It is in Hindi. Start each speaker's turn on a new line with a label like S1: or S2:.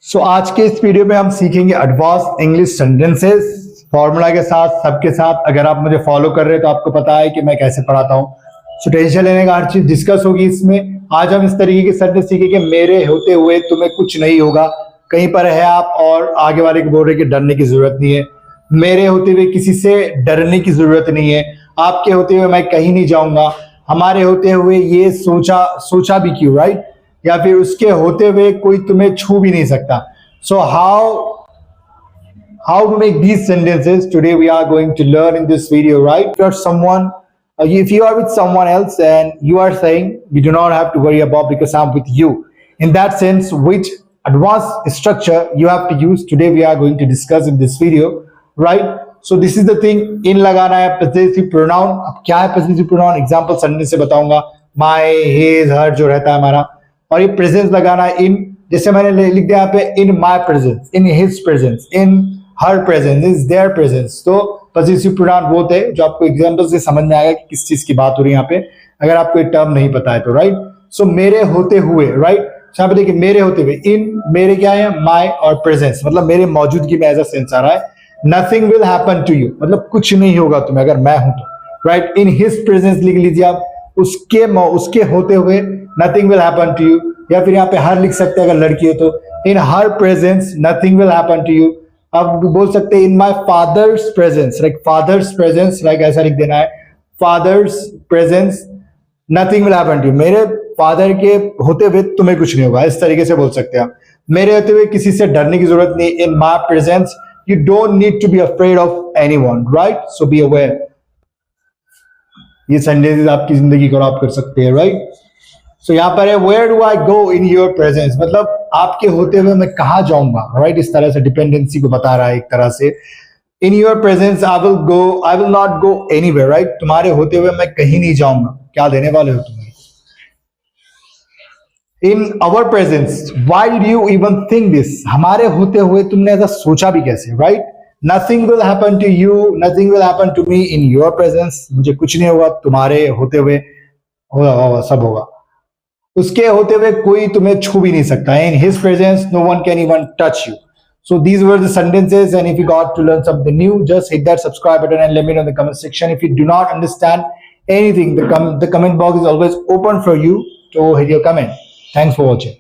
S1: आज के इस वीडियो में हम सीखेंगे एडवांस इंग्लिश सेंटेंसेस फॉर्मूला के साथ सबके साथ। अगर आप मुझे फॉलो कर रहे हैं तो आपको पता है कि मैं कैसे पढ़ाता हूँ। टेंशन लेने का हर चीज डिस्कस होगी इसमें। आज हम इस तरीके के सेंटेंस सीखेंगे, मेरे होते हुए तुम्हें कुछ नहीं होगा। कहीं पर है आप और आगे वाले को बोल रहे कि डरने की जरूरत नहीं है। मेरे होते हुए किसी से डरने की जरूरत नहीं है। आपके होते हुए मैं कहीं नहीं जाऊंगा। हमारे होते हुए ये सोचा भी क्यों, राइट? या फिर उसके होते हुए कोई तुम्हें छू भी नहीं सकता। सो how to make these sentences today we are going to learn in this video, right? If you are with someone else and you are saying you do not have to worry about because I'm with you, in that sense which advanced structure you have to use today we are going to discuss in this video, right? So this is the thing, in लगाना है possessive pronoun। अब क्या है possessive pronoun? एग्जाम्पल sentence से बताऊंगा। my, his, her जो रहता है हमारा, और ये प्रेजेंस लगाना है इन, जैसे मैंने लिख दिया यहाँ पे in my presence, in his presence, in her presence, is their presence. तो पॉजिटिव प्रोनाउन वो थे जो आपको एग्जांपल से समझ में आएगा कि किस चीज की बात हो रही है यहाँ पे, अगर आपको ये टर्म नहीं पता है तो, राइट? सो मेरे होते हुए, राइट? यहाँ पे देखिए मेरे होते हुए, इन मेरे क्या है, माई और प्रेजेंस, मतलब मेरे मौजूदगी में ऐसा सेंस आ रहा है। Nothing will happen to you, मतलब कुछ नहीं होगा तुम्हें अगर मैं हूं तो, राइट? इन हिज प्रेजेंस लिख लीजिए आप, उसके होते हुए nothing will happen to you. या फिर यहाँ पे हर लिख सकते हैं अगर लड़की हो तो, in her presence nothing will happen to you. अब बोल सकते हैं in my father's presence, like father's presence, like ऐसा लिख देना है, father's presence nothing will happen to you. मेरे फादर के होते हुए तुम्हें कुछ नहीं होगा, इस तरीके से बोल सकते हैं आप। मेरे होते हुए किसी से डरने की जरूरत नहीं, in my presence you don't need to be afraid of anyone, right? So be aware. ये सेंटेंसेस आपकी जिंदगी को आप कर सकते हैं, राइट? सो यहाँ पर है where do I go in your presence, मतलब आपके होते हुए मैं कहाँ जाऊंगा, राइट? इस तरह से डिपेंडेंसी को बता रहा है एक तरह से। इन your presence I will not go anywhere, right? तुम्हारे होते हुए मैं कहीं नहीं जाऊंगा, क्या देने वाले हो तुम्हें? In our presence why do you even think this, हमारे होते हुए तुमने ऐसा सोचा भी कैसे, right? Nothing will happen to you, nothing will happen to me in your presence, मुझे कुछ नहीं होगा तुम्हारे होते हुए, होगा सब होगा। उसके होते हुए कोई तुम्हें छू भी नहीं सकता। In his presence no one can even touch you. So these were the sentences, and if you got to learn something new, just hit that subscribe button and let me know in the comment section. If you do not understand anything, the comment box is always open for you to hit your comment. Thanks for watching.